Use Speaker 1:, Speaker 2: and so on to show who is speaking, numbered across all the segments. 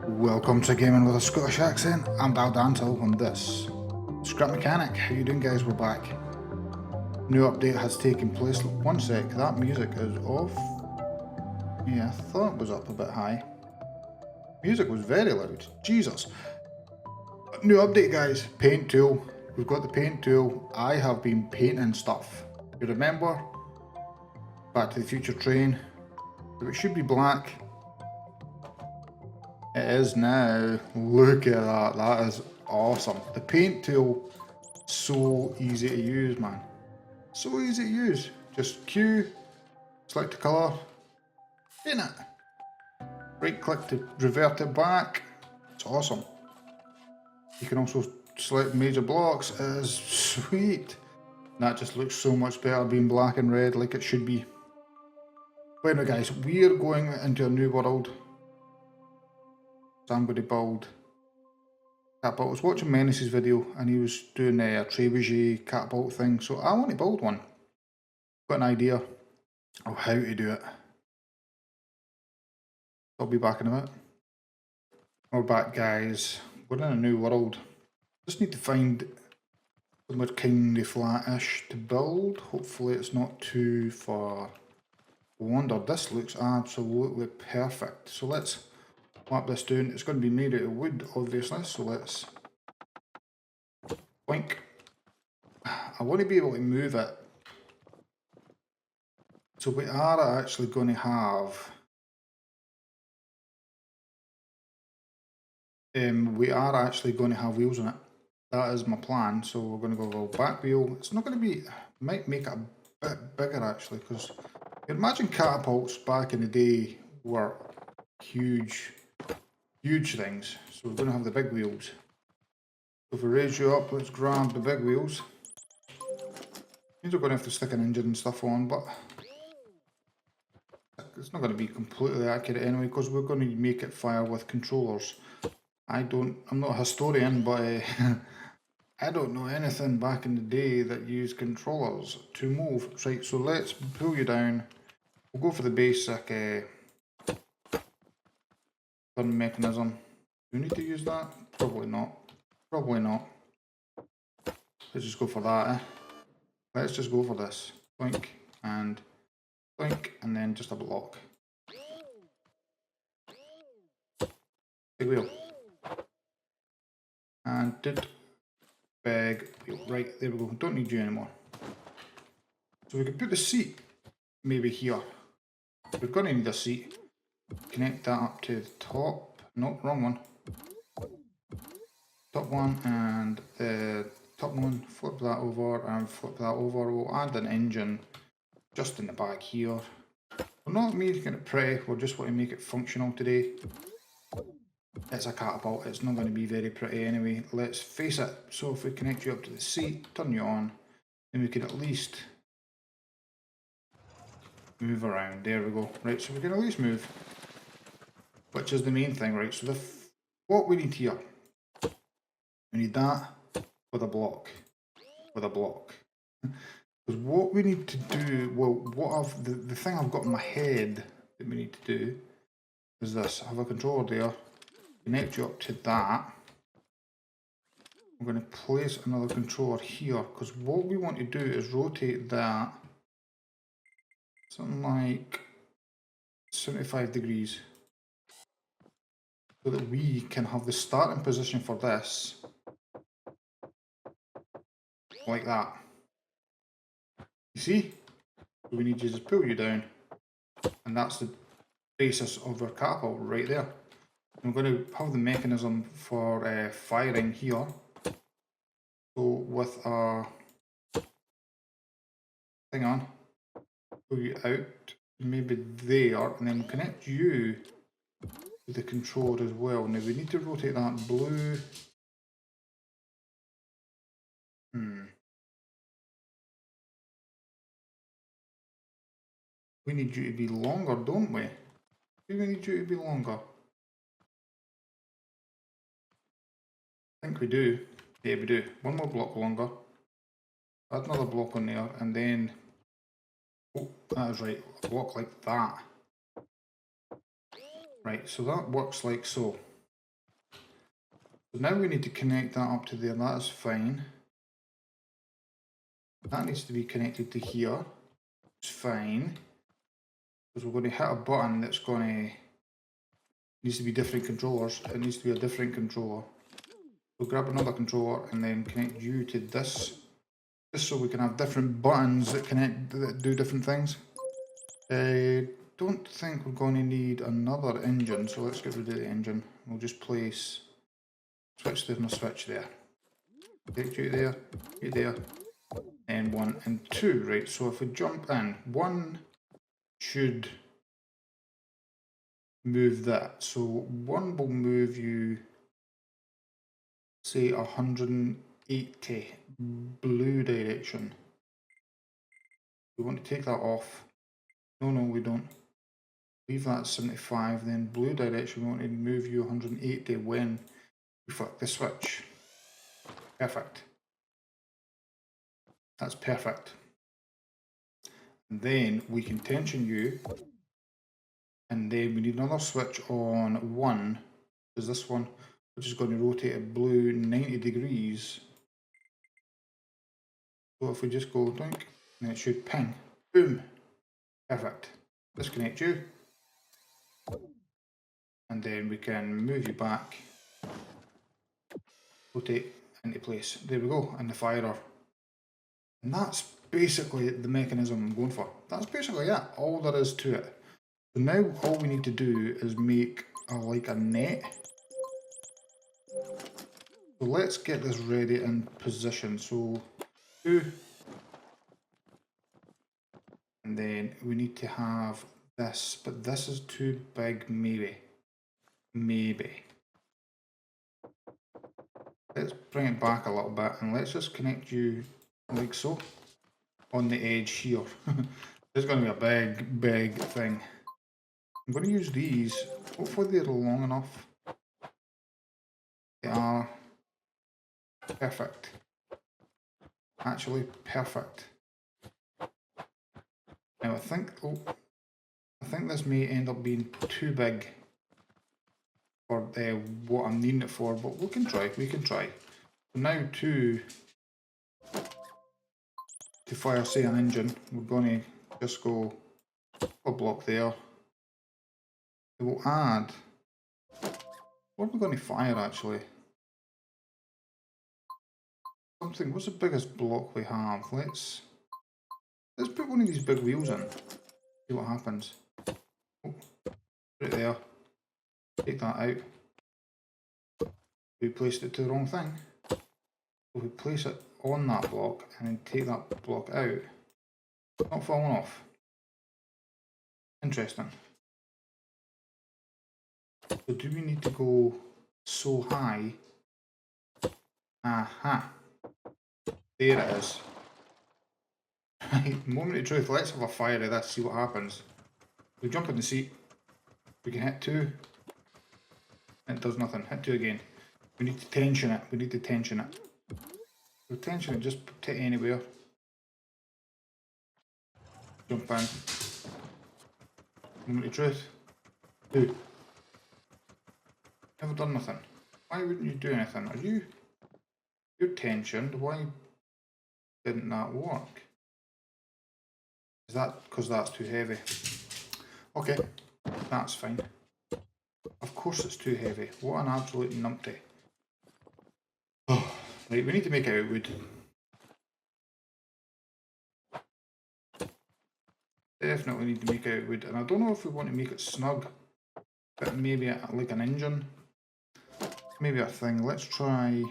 Speaker 1: Welcome to Gaming with a Scottish Accent. I'm Dantill on this Scrap Mechanic. How you doing, guys? We're back. New update has taken place. One sec, that music is off. Yeah, I thought it was up a bit high. Music was very loud. Jesus. New update, guys. Paint tool. We've got the paint tool. I have been painting stuff. You remember? Back to the Future train. It should be black. It is now. Look at that. That is awesome. The paint tool, so easy to use, man. So easy to use. Just Q, select a colour, paint it. Right click to revert it back. It's awesome. You can also select major blocks. It is sweet. That just looks so much better being black and red like it should be. But anyway, guys, we are going into a new world. So I'm going to build Catapult. I was watching Menace's video and he was doing a trebuchet catapult thing, so I want to build one. Got an idea of how to do it. I'll be back in a minute. We're back, guys. We're in a new world. Just need to find somewhere kind of flat-ish to build. Hopefully it's not too far wander. This looks absolutely perfect. So let's wrap this down. It's going to be made out of wood, obviously, so let's boink. I want to be able to move it. So we are actually going to have wheels on it. That is my plan. So we're going to go back wheel. It's not going to be, might make it a bit bigger actually, because you imagine catapults back in the day were huge things. So we're going to have the big wheels. So if we raise you up, let's grab the big wheels. Means we're going to have to stick an engine and stuff on, but it's not going to be completely accurate anyway, because we're going to make it fire with controllers. I'm not a historian, but I don't know anything back in the day that used controllers to move. Right, so let's pull you down. We'll go for the basic turn mechanism. Do we need to use that? Probably not. Probably not. Let's just go for that. Let's just go for this. Boink and boink, and then just a block. Big wheel. And did big wheel. Right, there we go. Don't need you anymore. So we can put the seat maybe here. We're going to need a seat. Connect that up to the top. No, wrong one. Top one and the top one. Flip that over and flip that over. We'll add an engine just in the back here. We're not making it pretty, we just want to make it functional today. It's a catapult, it's not going to be very pretty anyway. Let's face it, so if we connect you up to the seat, turn you on, then we can at least move around. There we go. Right, so we can at least move, which is the main thing, right? So what we need here, we need that with a block. Because what we need to do, well, the thing I've got in my head that we need to do is this. I have a controller there, connect you up to that. I'm going to place another controller here, because what we want to do is rotate that something like 75 degrees, so that we can have the starting position for this, like that. You see? So we need to just pull you down, and that's the basis of our catapult right there. I'm going to have the mechanism for firing here. So with our thing on, pull you out, maybe there, and then connect you to the controller as well. Now we need to rotate that blue. We need you to be longer, don't we? Do we need you to be longer? I think we do. Yeah, we do. One more block longer. Add another block on there, and then, oh, that is right, a block like that. Right, so that works like so. So now we need to connect that up to there, that is fine. That needs to be connected to here, it's fine. Because we're going to hit a button that's going to, needs to be different controllers, it needs to be a different controller. We'll grab another controller and then connect you to this, just so we can have different buttons that connect, that do different things. Don't think we're going to need another engine, so let's get rid of the engine. We'll just place switch, there's no switch there. Take you there, you there, and 1 and 2, right? So if we jump in, 1 should move that. So 1 will move you, say 180 blue direction. We want to take that off. No, we don't. Leave that at 75, then blue direction, we want to move you 180 when we flick the switch. Perfect. That's perfect. And then we can tension you, and then we need another switch on 1, is this one, which is going to rotate it blue 90 degrees. So if we just go doink, and it should ping. Boom. Perfect. Disconnect you. And then we can move you back, rotate into place. There we go, and the firer. And that's basically the mechanism I'm going for. That's basically it, all there is to it. So now all we need to do is make like a net. So let's get this ready in position. So 2. And then we need to have this, but this is too big, maybe. Let's bring it back a little bit and let's just connect you like so on the edge here. This is going to be a big thing. I'm going to use these. Hopefully they're long enough. They are perfect. Actually perfect. Now I think this may end up being too big for what I'm needing it for, but we can try. So now to fire, say, an engine, we're going to just go a block there. We will add, what are we going to fire actually? Something, what's the biggest block we have? Let's put one of these big wheels in, see what happens. Oh, right there, take that out. We placed it to the wrong thing. So we place it on that block and then take that block out. Not falling off. Interesting. So do we need to go so high? Aha. There it is. Right, moment of truth, let's have a fire of this, see what happens. We jump in the seat, we can hit 2, it does nothing, hit 2 again. We need to tension it, So tension it just to anywhere. Jump in. Moment of truth. 2. Never done nothing. Why wouldn't you do anything? You're tensioned, why didn't that work? Is that because that's too heavy? Okay, that's fine. Of course it's too heavy. What an absolute numpty. Oh, right, we need to make it out of wood. Definitely need to make it out of wood. And I don't know if we want to make it snug, but maybe like an engine. Maybe a thing. Let's try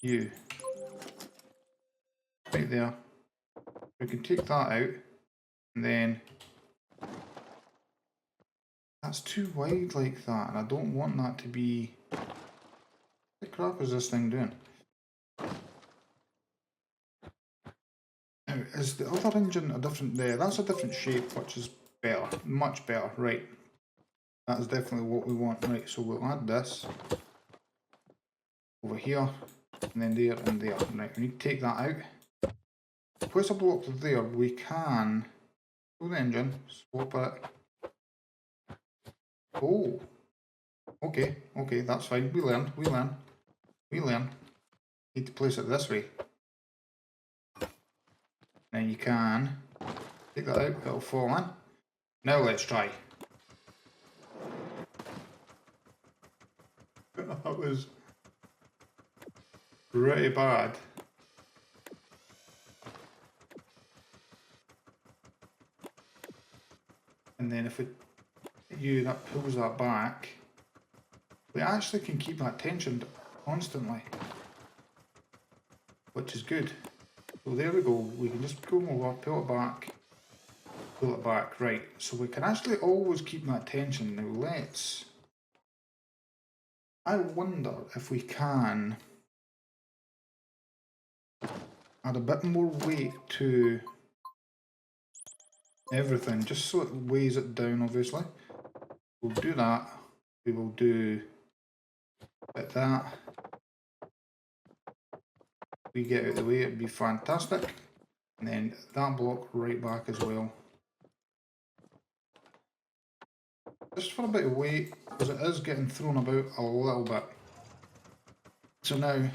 Speaker 1: you. Right there. We can take that out. And then that's too wide like that, and I don't want that to be. What the crap is this thing doing? Now, is the other engine a different there? That's a different shape, which is better, much better, right. That is definitely what we want, right, so we'll add this over here, and then there and there. Right, we need to take that out. Place a block there, we can pull the engine, swap it. Oh, okay, that's fine, we learn. We learn. Need to place it this way. Then you can take that out, it'll fall in. Now let's try. That was pretty bad. And then if that pulls that back, we actually can keep that tensioned constantly, which is good. So there we go, we can just go over, pull it back, right. So we can actually always keep that tension. Now I wonder if we can add a bit more weight to everything, just so it weighs it down obviously. We'll do that, we will do a bit that. We get out of the way, it'd be fantastic. And then that block right back as well. Just for a bit of weight, because it is getting thrown about a little bit. So now,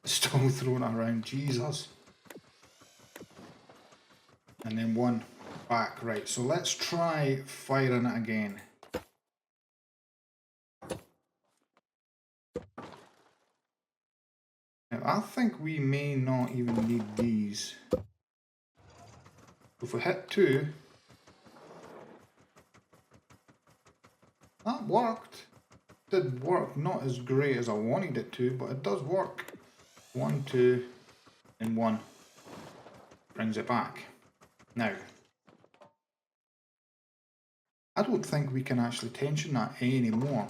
Speaker 1: it's still thrown around, Jesus. And then one back, right. So let's try firing it again. Now I think we may not even need these. If we hit 2, that worked. Did work, not as great as I wanted it to, but it does work. 1, 2, and 1 brings it back. Now, I don't think we can actually tension that anymore.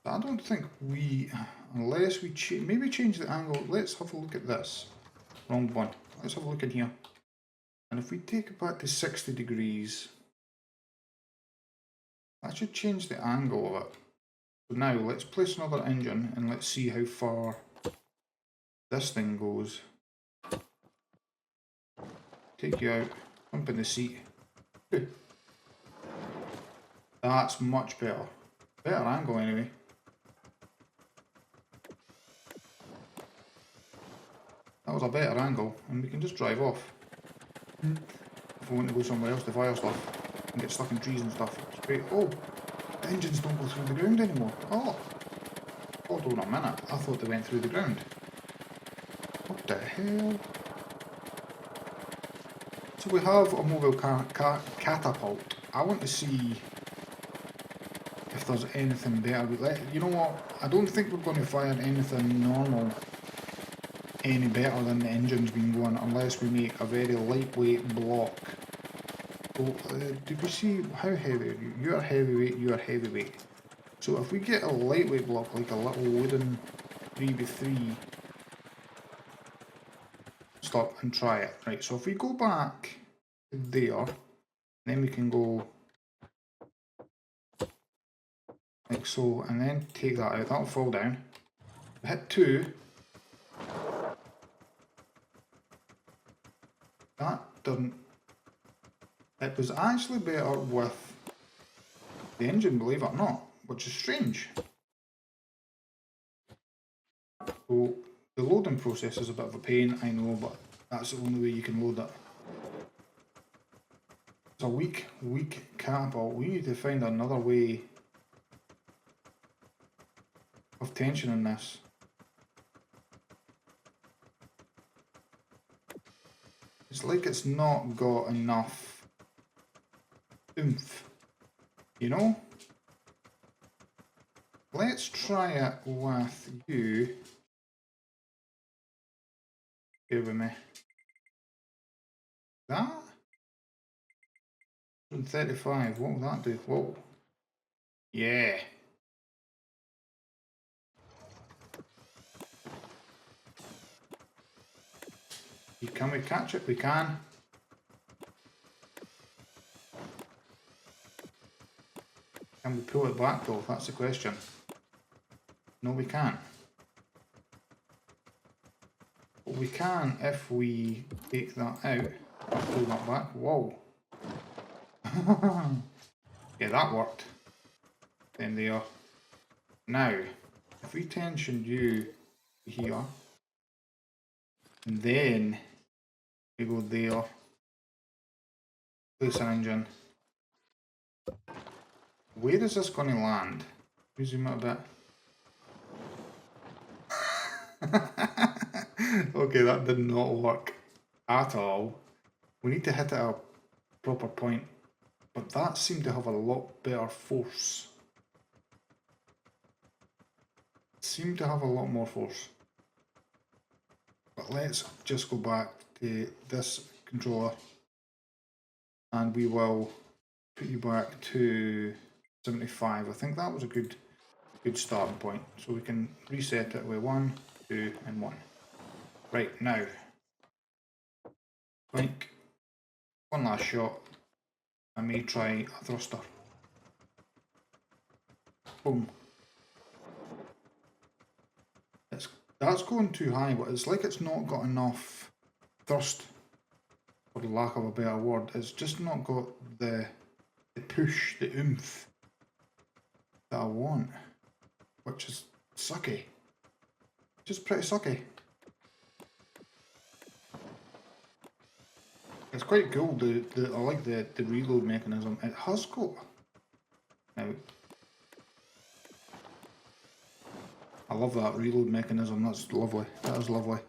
Speaker 1: I don't think we, unless we maybe change the angle. Let's have a look at this. Wrong one. Let's have a look in here. And if we take it back to 60 degrees, that should change the angle of it. So now let's place another engine and let's see how far this thing goes. Take you out, jump in the seat. That's much better. Better angle anyway. That was a better angle, and we can just drive off. If we want to go somewhere else to fire stuff and get stuck in trees and stuff. It's great. Oh, the engines don't go through the ground anymore. Oh, hold on a minute. I thought they went through the ground. What the hell? So we have a mobile catapult. I want to see if there's anything better. You know what? I don't think we're going to fire anything normal any better than the engine's been going, unless we make a very lightweight block. So, did we see how heavy are you? You're heavyweight, you're heavyweight. So if we get a lightweight block, like a little wooden 3x3, stop and try it. Right, so if we go back there, then we can go like so, and then take that out, that'll fall down. Hit 2. That doesn't. It was actually better with the engine, believe it or not, which is strange. So the loading process is a bit of a pain, I know, but that's the only way you can load it. It's a weak catapult. We need to find another way of tensioning this. It's like it's not got enough oomph, you know? Let's try it with you. Bear with me. That? 35, what will that do? Whoa. Yeah. Can we catch it? We can. Can we pull it back though? That's the question. No, we can't. But we can if we take that out, pull that back. Whoa. Yeah, that worked. Then there. Now, if we tensioned you here, and then we go there, place an engine. Where is this going to land? We zoom out a bit. Okay, that did not work at all. We need to hit it at a proper point, but that seemed to have a lot better force. It seemed to have a lot more force. But let's just go back to this controller and we will put you back to 75. I think that was a good starting point. So we can reset it with 1, 2 and 1. Right, now blink, one last shot. I may try a thruster. Boom. That's going too high, but it's like it's not got enough thrust, for the lack of a better word. It's just not got the push, the oomph that I want, which is sucky. Just pretty sucky. It's quite cool. I like the reload mechanism. It has got. Now, I love that reload mechanism. That's lovely. That is lovely.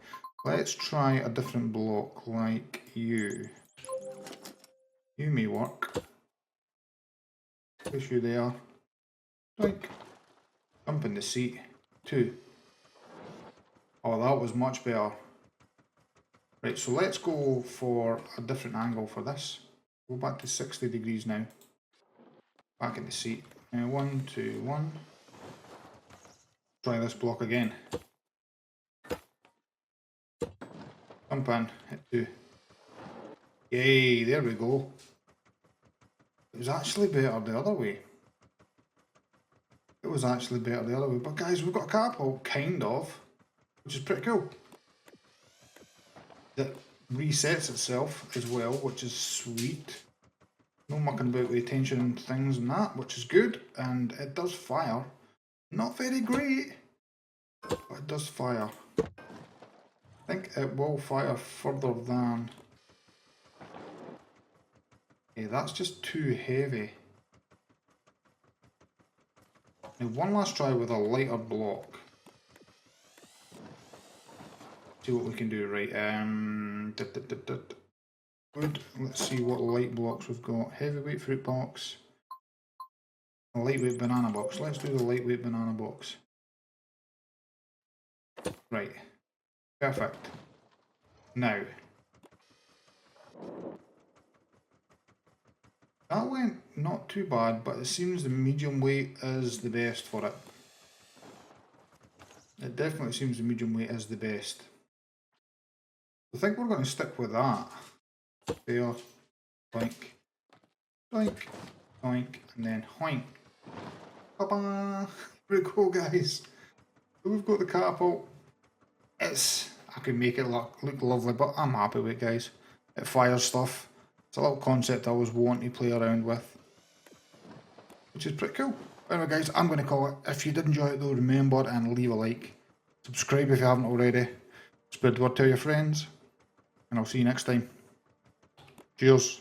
Speaker 1: Let's try a different block like you. You may work. Push you there. Like, jump in the seat. 2. Oh, that was much better. Right, so let's go for a different angle for this. Go back to 60 degrees now. Back in the seat. Now 1, 2, 1. Try this block again. Jump in, hit 2. Yay, there we go. It was actually better the other way. It was actually better the other way. But guys, we've got a catapult, kind of, which is pretty cool. That resets itself as well, which is sweet. No mucking about with tension and things and that, which is good. And it does fire. Not very great, but it does fire. I think it will fire further than... Okay, that's just too heavy. Now one last try with a lighter block. See what we can do. Right, good. Let's see what light blocks we've got. Heavyweight fruit box. A lightweight banana box. Let's do the lightweight banana box. Right. Perfect. Now. That went not too bad, but it seems the medium weight is the best for it. It definitely seems the medium weight is the best. I think we're going to stick with that. There. Boink. Boink. Boink. And then hoink. Ba-ba! Here we go, guys. So we've got the catapult. I could make it look lovely, but I'm happy with it, guys. It fires stuff. It's a little concept I always want to play around with, which is pretty cool. Anyway, guys, I'm going to call it. If you did enjoy it, though, remember and leave a like. Subscribe if you haven't already. Spread the word, tell your friends. And I'll see you next time. Cheers.